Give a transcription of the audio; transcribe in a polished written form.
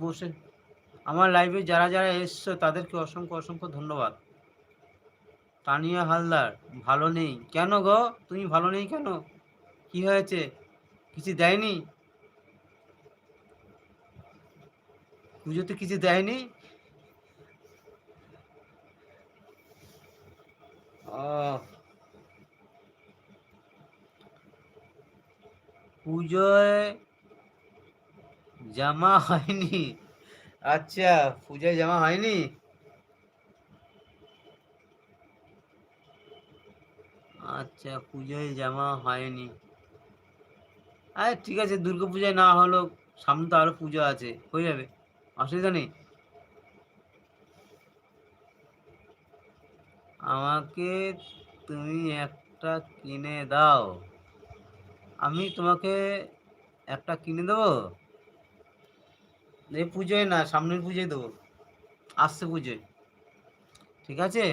বসে আমার লাইভে যারা যারা এসছো তাদেরকে অসংখ্য অসংখ্য ধন্যবাদ। তানিয়া হালদার ভালো নেই কেন গো? তুমি ভালো নেই কেন? কি হয়েছে? কিছু দেয়নি? পুজোতে কিছু দেয়নি? পুজোয় জামা হয়নি? আচ্ছা, পুজোয় জামা হয়নি? আচ্ছা, পুজোয় জামা হয়নি। আরে ঠিক আছে, দুর্গা পূজায় না হলেও সামনে তো আরো পুজো আছে, হয়ে যাবে, অসুবিধা নেই। আমাকে তুমি একটা কিনে দাও। আমি তোমাকে একটা কিনে দেবো। এই পুজোয় না, সামনের পুজোয় দেবো, আসছে পুজোয়, ঠিক আছে?